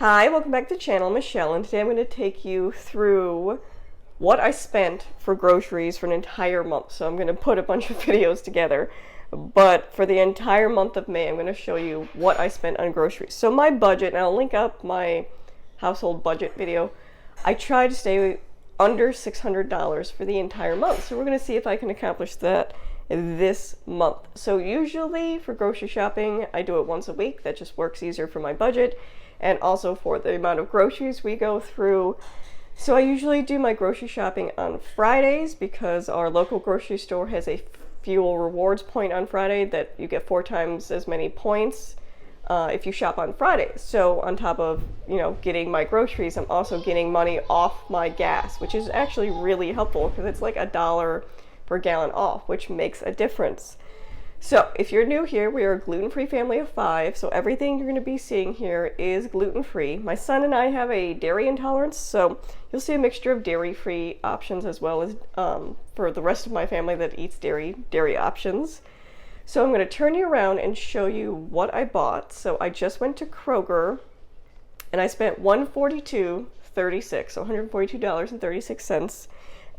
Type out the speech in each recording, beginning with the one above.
Hi, welcome back to the channel. I'm Michelle, and today I'm going to take you through what I spent for groceries for an entire month. So I'm going to put a bunch of videos together, but for the entire month of May, I'm going to show you what I spent on groceries. So my budget, and I'll link up my household budget video, I try to stay under $600 for the entire month. So we're going to see if I can accomplish that this month. So usually for grocery shopping, I do it once a week. That just works easier for my budget and also for the amount of groceries we go through. So I usually do my grocery shopping on Fridays because our local grocery store has a fuel rewards point on Friday that you get 4 times as many points if you shop on Fridays. So on top of, getting my groceries, I'm also getting money off my gas, which is actually really helpful because it's like $1 per gallon off, which makes a difference. So if you're new here, we are a gluten-free family of 5, so everything you're going to be seeing here is gluten-free. My son and I have a dairy intolerance, so you'll see a mixture of dairy-free options as well as for the rest of my family that eats dairy options. So I'm going to turn you around and show you what I bought. So I just went to Kroger and I spent $142.36, so $142.36.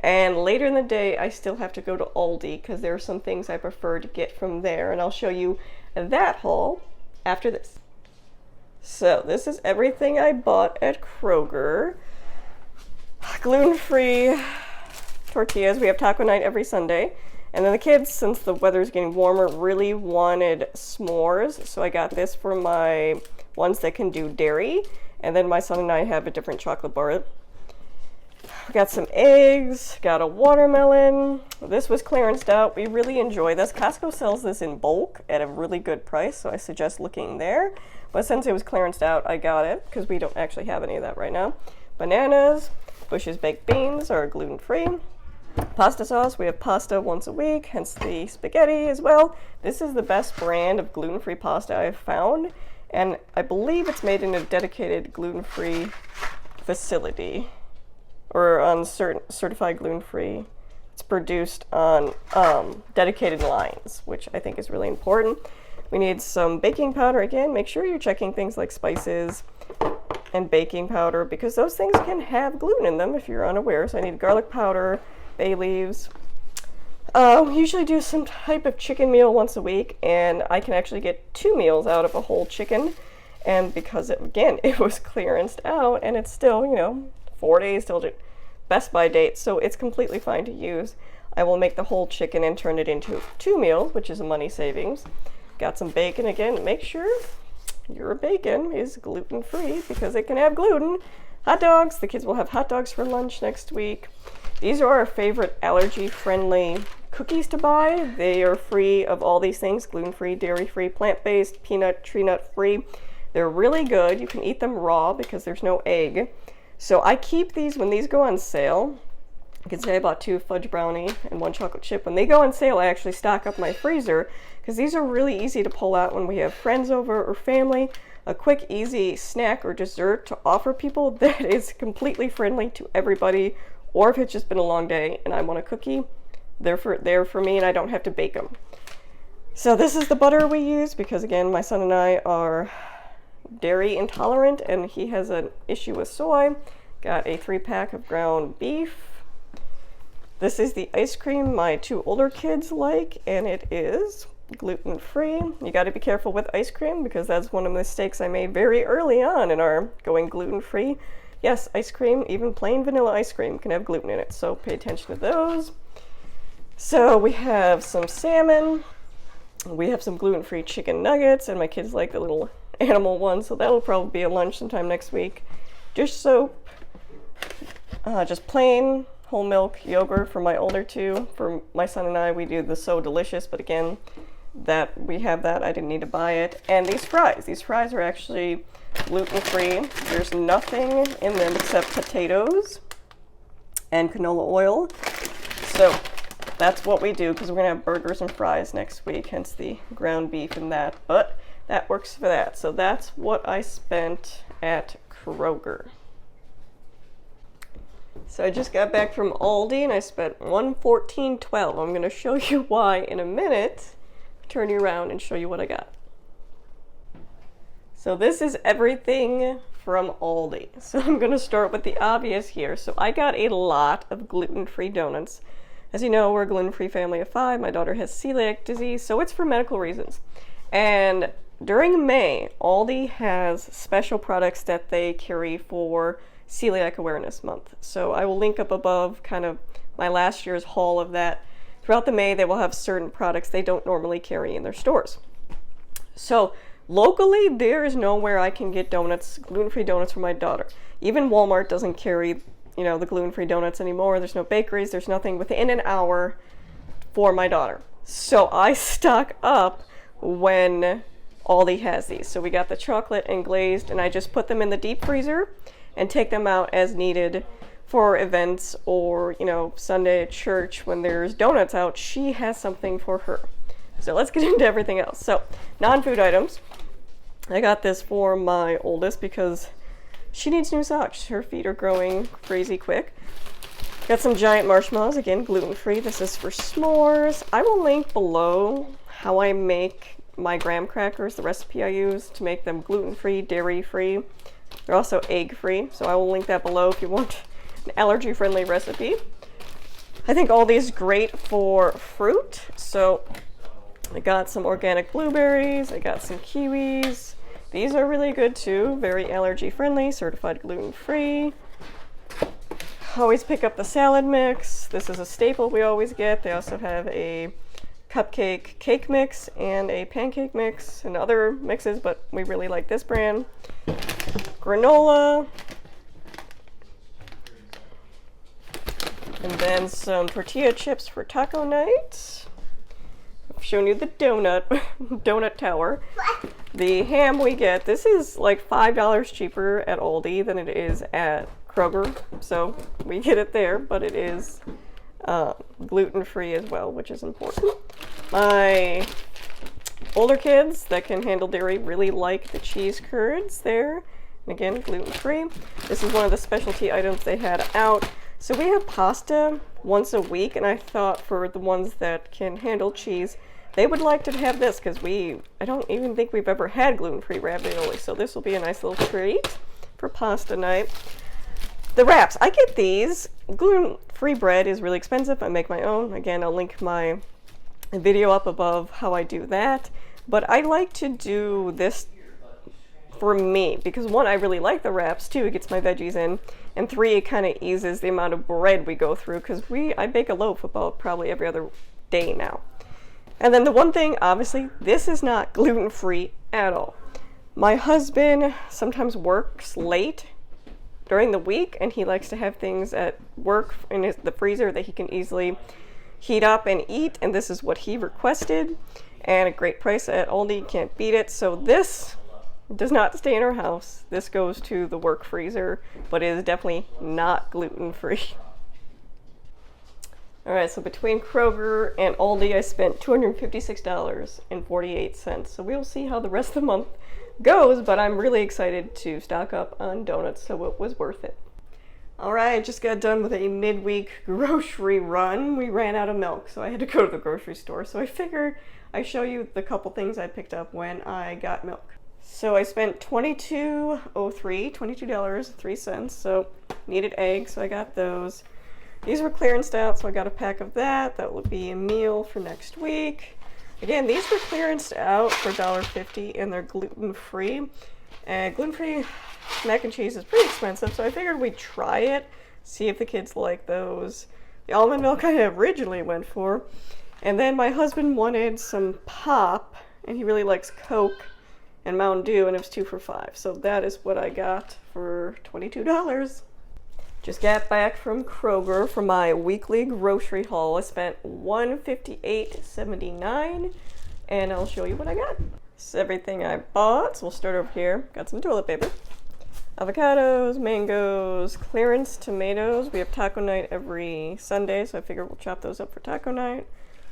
And later in the day, I still have to go to Aldi because there are some things I prefer to get from there. And I'll show you that haul after this. So this is everything I bought at Kroger. Gluten-free tortillas. We have taco night every Sunday. And then the kids, since the weather's getting warmer, really wanted s'mores. So I got this for my ones that can do dairy. And then my son and I have a different chocolate bar. Got some eggs, got a watermelon. This was clearanced out. We really enjoy this. Costco sells this in bulk at a really good price, so I suggest looking there. But since it was clearanced out, I got it because we don't actually have any of that right now. Bananas, Bush's baked beans are gluten-free. Pasta sauce, we have pasta once a week, hence the spaghetti as well. This is the best brand of gluten-free pasta I've found, and I believe it's made in a dedicated gluten-free facility. Or on certified gluten-free. It's produced on dedicated lines, which I think is really important. We need some baking powder. Again, make sure you're checking things like spices and baking powder because those things can have gluten in them if you're unaware. So I need garlic powder, bay leaves. We usually do some type of chicken meal once a week, and I can actually get 2 meals out of a whole chicken. And because, it was clearanced out, and it's still, 4 days till Best By date, so it's completely fine to use. I will make the whole chicken and turn it into 2 meals, which is a money savings. Got some bacon. Again, make sure your bacon is gluten-free because it can have gluten. Hot dogs. The kids will have hot dogs for lunch next week. These are our favorite allergy-friendly cookies to buy. They are free of all these things: gluten-free, dairy-free, plant-based, peanut, tree nut-free. They're really good. You can eat them raw because there's no egg. So I keep these when these go on sale. You can say I bought 2 fudge brownie and 1 chocolate chip. When they go on sale, I actually stock up my freezer because these are really easy to pull out when we have friends over or family. A quick, easy snack or dessert to offer people that is completely friendly to everybody. Or if it's just been a long day and I want a cookie, they're for me and I don't have to bake them. So this is the butter we use because, again, my son and I are dairy intolerant and he has an issue with soy. Got a 3-pack of ground beef. This is the ice cream my 2 older kids like, and it is gluten-free. You got to be careful with ice cream because that's one of the mistakes I made very early on in our going gluten-free. Yes, ice cream, even plain vanilla ice cream, can have gluten in it, so pay attention to those. So we have some salmon. We have some gluten-free chicken nuggets, and my kids like the little animal one, so that'll probably be a lunch sometime next week. Dish soap, just plain whole milk yogurt for my older 2. For my son and I, we do the So Delicious, but again, that we have that. I didn't need to buy it. And these fries are actually gluten-free. There's nothing in them except potatoes and canola oil. So that's what we do because we're gonna have burgers and fries next week, hence the ground beef and that. But that works for that. So that's what I spent at Kroger. So I just got back from Aldi and I spent $114.12. I'm going to show you why in a minute. Turn you around and show you what I got. So this is everything from Aldi. So I'm going to start with the obvious here. So I got a lot of gluten-free donuts. As you know, we're a gluten-free family of 5. My daughter has celiac disease, so it's for medical reasons. And during May, Aldi has special products that they carry for Celiac Awareness Month. So I will link up above kind of my last year's haul of that. Throughout the May, they will have certain products they don't normally carry in their stores. So locally, there is nowhere I can get donuts, gluten-free donuts for my daughter. Even Walmart doesn't carry, the gluten-free donuts anymore. There's no bakeries. There's nothing within an hour for my daughter. So I stock up when Aldi has these. So we got the chocolate and glazed, and I just put them in the deep freezer and take them out as needed for events or, Sunday at church when there's donuts out. She has something for her. So let's get into everything else. So non-food items. I got this for my oldest because she needs new socks. Her feet are growing crazy quick. Got some giant marshmallows, again, gluten-free. This is for s'mores. I will link below how I make my graham crackers, the recipe I use to make them gluten-free, dairy-free. They're also egg-free, so I will link that below if you want an allergy-friendly recipe. I think all these great for fruit, so I got some organic blueberries, I got some kiwis. These are really good too, very allergy-friendly, certified gluten-free. Always pick up the salad mix. This is a staple we always get. They also have a cupcake cake mix and a pancake mix and other mixes, but we really like this brand. Granola. And then some tortilla chips for taco night. I've shown you the donut tower. The ham we get, this is like $5 cheaper at Aldi than it is at Kroger. So we get it there, but it is gluten-free as well, which is important. My older kids that can handle dairy really like the cheese curds there. And again, gluten-free. This is one of the specialty items they had out. So we have pasta once a week, and I thought for the ones that can handle cheese, they would like to have this because I don't even think we've ever had gluten-free ravioli. So this will be a nice little treat for pasta night. The wraps, I get these. Gluten-free bread is really expensive. I make my own. Again, I'll link my video up above how I do that. But I like to do this for me because 1, I really like the wraps. 2, it gets my veggies in. And 3, it kind of eases the amount of bread we go through because I bake a loaf about probably every other day now. And then the one thing, obviously, this is not gluten-free at all. My husband sometimes works late during the week, and he likes to have things at work in the freezer that he can easily heat up and eat, and this is what he requested, and a great price at Aldi, can't beat it. So this does not stay in our house. This goes to the work freezer, but it is definitely not gluten-free. All right, so between Kroger and Aldi, I spent $256.48. So we'll see how the rest of the month goes, but I'm really excited to stock up on donuts, so it was worth it. All right, I just got done with a midweek grocery run. We ran out of milk, so I had to go to the grocery store. So I figured I'd show you the couple things I picked up when I got milk. So I spent $22.03, so needed eggs, so I got those. These were clearanced out, so I got a pack of that. That will be a meal for next week. Again, these were clearanced out for $1.50, and they're gluten-free. And gluten-free mac and cheese is pretty expensive, so I figured we'd try it, see if the kids like those. The almond milk I originally went for. And then my husband wanted some pop, and he really likes Coke and Mountain Dew, and it was 2 for $5. So that is what I got for $22. Just got back from Kroger for my weekly grocery haul. I spent $158.79, and I'll show you what I got. This is everything I bought, so we'll start over here. Got some toilet paper, avocados, mangoes, clearance tomatoes. We have taco night every Sunday, so I figure we'll chop those up for taco night.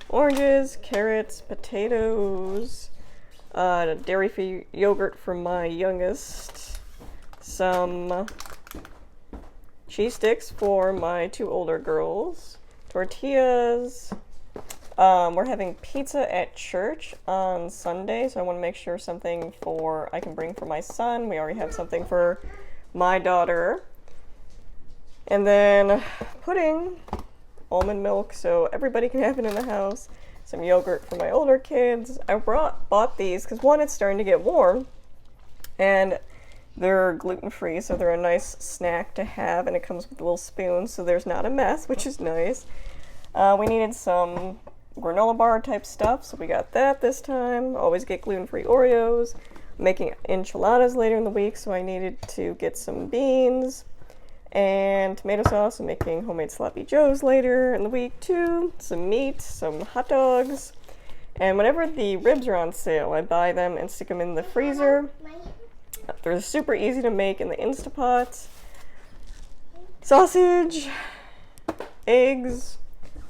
Oranges, carrots, potatoes, dairy-free yogurt for my youngest, some cheese sticks for my 2 older girls, tortillas, We're having pizza at church on Sunday, so I want to make sure something I can bring for my son. We already have something for my daughter. And then pudding, almond milk, so everybody can have it in the house. Some yogurt for my older kids. I bought these because one, it's starting to get warm, and they're gluten-free, so they're a nice snack to have, and it comes with a little spoon, so there's not a mess, which is nice. We needed some granola bar type stuff, so we got that this time. Always get gluten-free Oreos. I'm making enchiladas later in the week, so I needed to get some beans and tomato sauce. I'm making homemade sloppy joes later in the week too. Some meat, some hot dogs, and whenever the ribs are on sale, I buy them and stick them in the freezer. They're super easy to make in the Instapot. Sausage, eggs,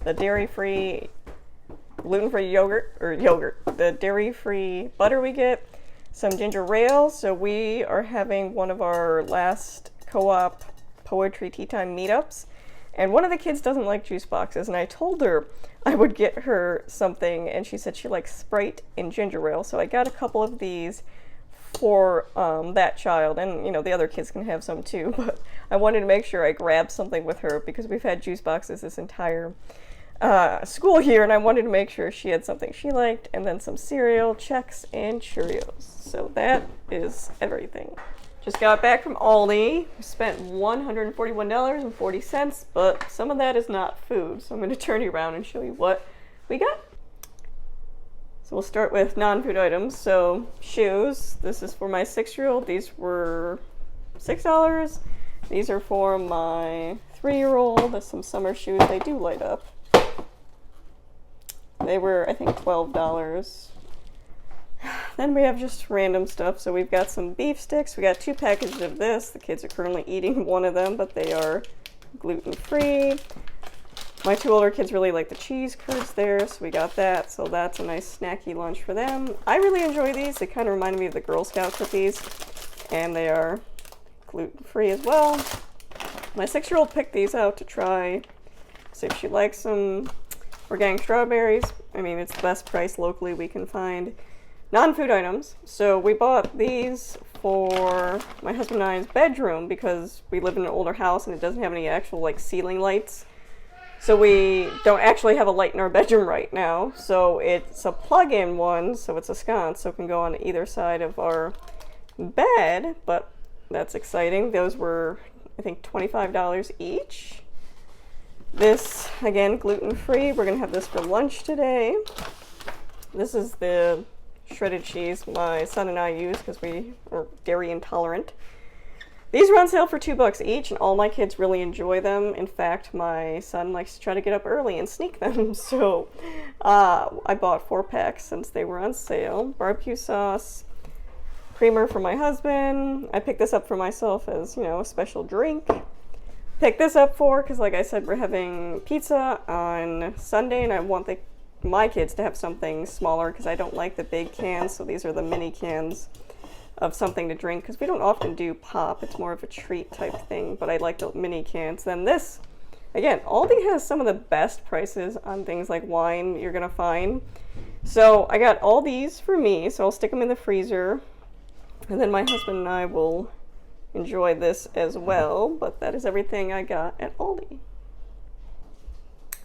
the dairy-free, gluten-free the dairy-free butter we get, some ginger ale. So we are having one of our last co-op poetry tea time meetups, and one of the kids doesn't like juice boxes, and I told her I would get her something, and she said she likes Sprite and ginger ale, so I got a couple of these for that child, and the other kids can have some too, but I wanted to make sure I grabbed something with her because we've had juice boxes this entire school year, and I wanted to make sure she had something she liked, and then some cereal, Chex, and Cheerios. So that is everything. Just got back from Aldi. We spent $141.40, but some of that is not food, so I'm going to turn you around and show you what we got. So we'll start with non-food items. So shoes. This is for my 6-year-old. These were $6. These are for my 3-year-old. There's some summer shoes. They do light up. They were, I think, $12. Then we have just random stuff. So we've got some beef sticks. We got 2 packages of this. The kids are currently eating one of them, but they are gluten-free. My 2 older kids really like the cheese curds there, so we got that. So that's a nice snacky lunch for them. I really enjoy these. They kind of remind me of the Girl Scout cookies, and they are gluten-free as well. My 6-year-old picked these out to try, see if she likes some organic strawberries. I mean, it's the best price locally we can find. Non-food items. So we bought these for my husband and I's bedroom because we live in an older house and it doesn't have any actual ceiling lights. So we don't actually have a light in our bedroom right now. So it's a plug-in one, so it's a sconce, so it can go on either side of our bed, but that's exciting. Those were, I think, $25 each. This, again, gluten-free. We're going to have this for lunch today. This is the shredded cheese my son and I use because we are dairy intolerant. These are on sale for $2 each, and all my kids really enjoy them. In fact, my son likes to try to get up early and sneak them, so I bought 4 packs since they were on sale. Barbecue sauce, creamer for my husband. I picked this up for myself as, a special drink. Picked this up because, like I said, we're having pizza on Sunday, and I want my kids to have something smaller because I don't like the big cans, so these are the mini cans of something to drink because we don't often do pop. It's more of a treat type thing, but I like the mini cans. Then this, again, Aldi has some of the best prices on things like wine you're gonna find. So I got all these for me, so I'll stick them in the freezer, and then my husband and I will enjoy this as well. But that is everything I got at Aldi.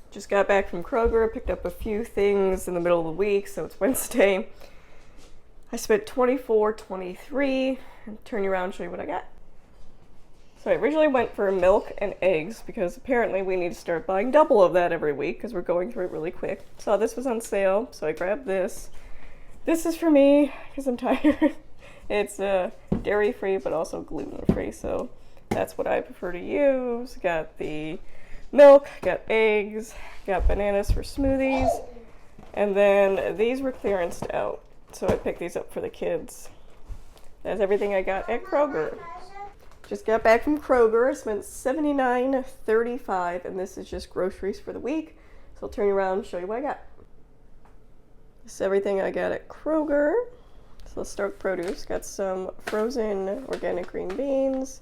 Just got back from Kroger, picked up a few things in the middle of the week, so it's Wednesday. I spent $24.23. Turn you around and show you what I got. So I originally went for milk and eggs because apparently we need to start buying double of that every week because we're going through it really quick. Saw this was on sale, so I grabbed this. This is for me because I'm tired. It's dairy-free but also gluten-free, so that's what I prefer to use. Got the milk, got eggs, got bananas for smoothies, and then these were clearanced out. So I picked these up for the kids. That's everything I got at Kroger. Just got back from Kroger, spent $79.35, and this is just groceries for the week. So I'll turn you around and show you what I got. This is everything I got at Kroger. So let's start with produce. Got some frozen organic green beans,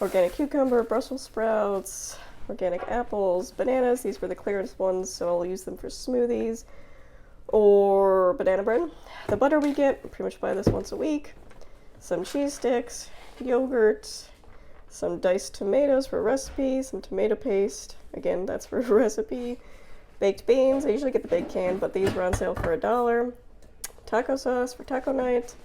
organic cucumber, Brussels sprouts, organic apples, bananas. These were the clearance ones, so I'll use them for smoothies or banana bread. The butter we get, pretty much buy this once a week. Some cheese sticks, yogurt, some diced tomatoes for a recipe, some tomato paste. Again, that's for a recipe. Baked beans. I usually get the big can, but these were on sale for $1. Taco sauce for taco night.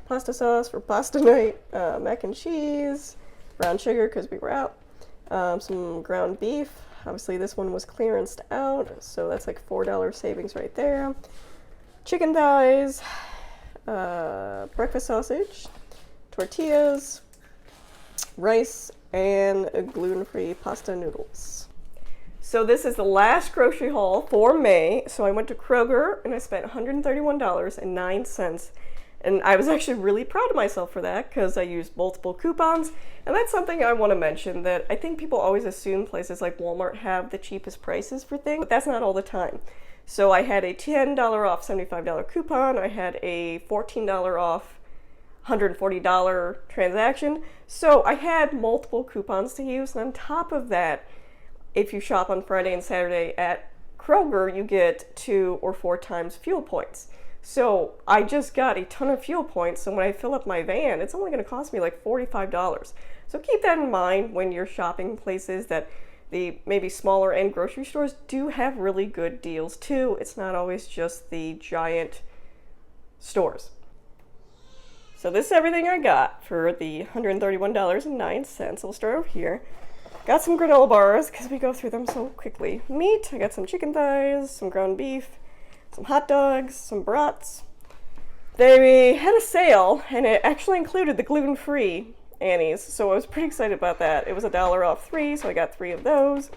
Pasta sauce for pasta night. Mac and cheese. Brown sugar because we were out. Some ground beef. Obviously this one was clearanced out, so that's like $4 savings right there. Chicken thighs, breakfast sausage, tortillas, rice, and gluten-free pasta noodles. So this is the last grocery haul for May. So I went to Kroger and I spent $131.09. And I was actually really proud of myself for that because I used multiple coupons. And that's something I want to mention, that I think people always assume places like Walmart have the cheapest prices for things, but that's not all the time. So I had a $10 off $75 coupon. I had a $14 off $140 transaction. So I had multiple coupons to use. And on top of that, if you shop on Friday and Saturday at Kroger, you get 2 or 4 times fuel points. So I just got a ton of fuel points, so when I fill up my van, it's only going to cost me like $45. So keep that in mind when you're shopping places that the maybe smaller end grocery stores do have really good deals too. It's not always just the giant stores. So this is everything I got for the $131.09. We'll start over here. Got some granola bars because we go through them so quickly. Meat, I got some chicken thighs, some ground beef, some hot dogs, some brats. They had a sale, and it actually included the gluten-free Annie's, so I was pretty excited about that. It was $1 off 3, so I got 3 of those.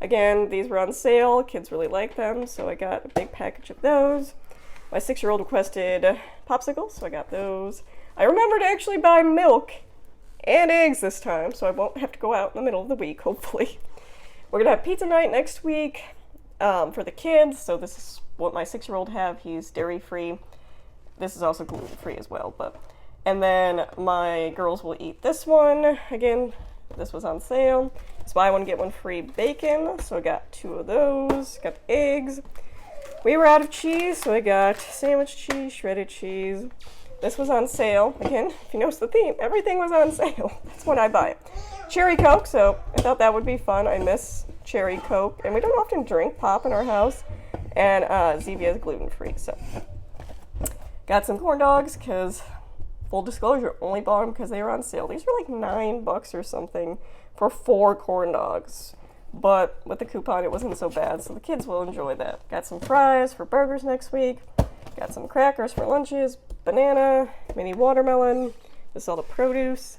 Again, these were on sale. Kids really like them, so I got a big package of those. My 6-year-old requested popsicles, so I got those. I remembered to actually buy milk and eggs this time, so I won't have to go out in the middle of the week, hopefully. We're going to have pizza night next week for the kids, so this is what my 6-year-old have. He's dairy-free. This is also gluten-free as well, and then my girls will eat this one. Again, this was on sale. It's buy one, get one free bacon, so I got 2 of those. Got eggs. We were out of cheese, so I got sandwich cheese, shredded cheese. This was on sale. Again, if you notice the theme, everything was on sale. That's when I buy it. Cherry Coke, so I thought that would be fun. I miss cherry Coke, and we don't often drink pop in our house. And Zevia is gluten-free, so. Got some corn dogs, because, full disclosure, only bought them because they were on sale. These were like $9 or something for 4 corn dogs. But with the coupon, it wasn't so bad, so the kids will enjoy that. Got some fries for burgers next week. Got some crackers for lunches, banana, mini watermelon. This is all the produce.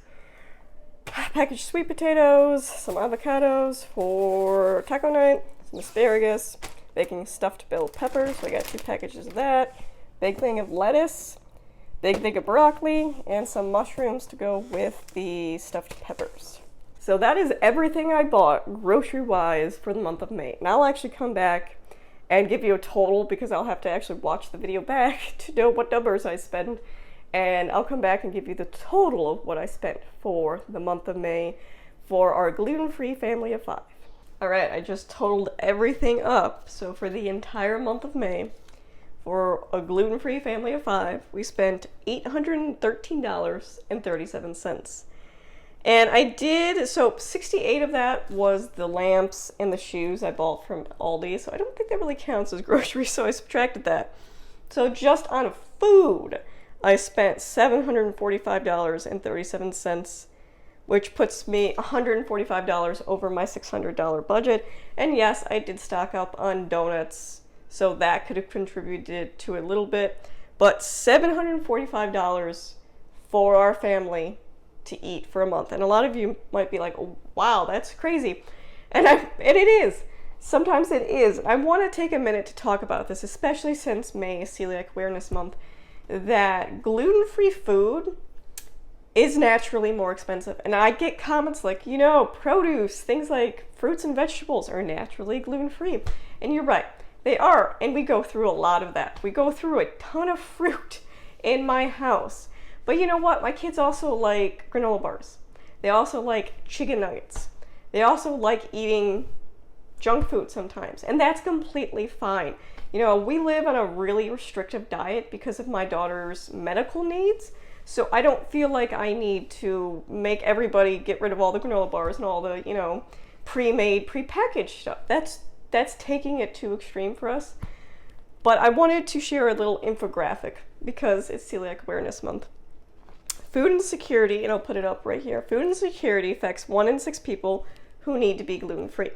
Packaged sweet potatoes, some avocados for taco night, some asparagus, baking stuffed bell peppers, so I got 2 packages of that, big thing of lettuce, big thing of broccoli, and some mushrooms to go with the stuffed peppers. So that is everything I bought grocery-wise for the month of May. And I'll actually come back and give you a total because I'll have to actually watch the video back to know what numbers I spend. And I'll come back and give you the total of what I spent for the month of May for our gluten-free family of 5. All right, I just totaled everything up. So for the entire month of May, for a gluten-free family of 5, we spent $813.37. And I did, so 68 of that was the lamps and the shoes I bought from Aldi, so I don't think that really counts as groceries, so I subtracted that. So just on food, I spent $745.37, which puts me $145 over my $600 budget. And yes, I did stock up on donuts, so that could have contributed to a little bit, but $745 for our family to eat for a month. And a lot of you might be like, oh, wow, that's crazy. And it is. Sometimes it is. I want to take a minute to talk about this, especially since May is Celiac Awareness Month, that gluten-free food is naturally more expensive. And I get comments like, produce, things like fruits and vegetables are naturally gluten-free. And you're right, they are. And we go through a lot of that. We go through a ton of fruit in my house. But you know what? My kids also like granola bars. They also like chicken nuggets. They also like eating junk food sometimes, and that's completely fine. You know, we live on a really restrictive diet because of my daughter's medical needs, so I don't feel like I need to make everybody get rid of all the granola bars and all the, you know, pre-made, pre-packaged stuff. That's taking it too extreme for us. But I wanted to share a little infographic because it's Celiac Awareness Month. Food insecurity, and I'll put it up right here. Food insecurity affects 1 in 6 people who need to be gluten-free.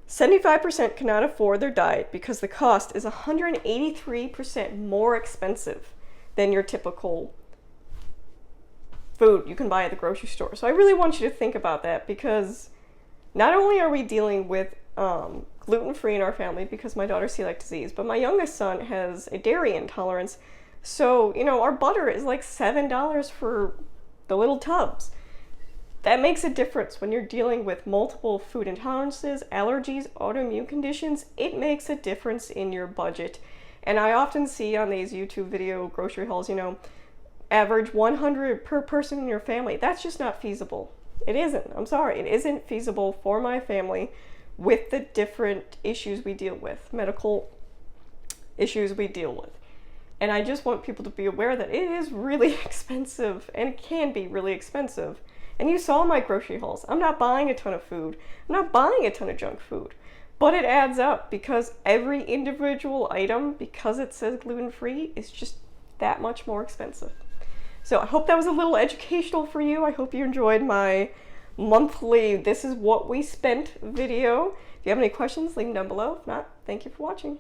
75% cannot afford their diet because the cost is 183% more expensive than your typical food you can buy at the grocery store. So I really want you to think about that, because not only are we dealing with gluten-free in our family because my daughter's celiac disease, but my youngest son has a dairy intolerance. So, you know, our butter is like $7 for the little tubs. That makes a difference when you're dealing with multiple food intolerances, allergies, autoimmune conditions. It makes a difference in your budget. And I often see on these YouTube video grocery hauls, you know, average 100 per person in your family. That's just not feasible. It isn't. I'm sorry. It isn't feasible for my family with the different issues we deal with, medical issues we deal with. And I just want people to be aware that it is really expensive, and it can be really expensive. And you saw my grocery hauls. I'm not buying a ton of food. I'm not buying a ton of junk food. But it adds up because every individual item, because it says gluten-free, is just that much more expensive. So I hope that was a little educational for you. I hope you enjoyed my monthly "This is what we spent" video. If you have any questions, leave them down below. If not, thank you for watching.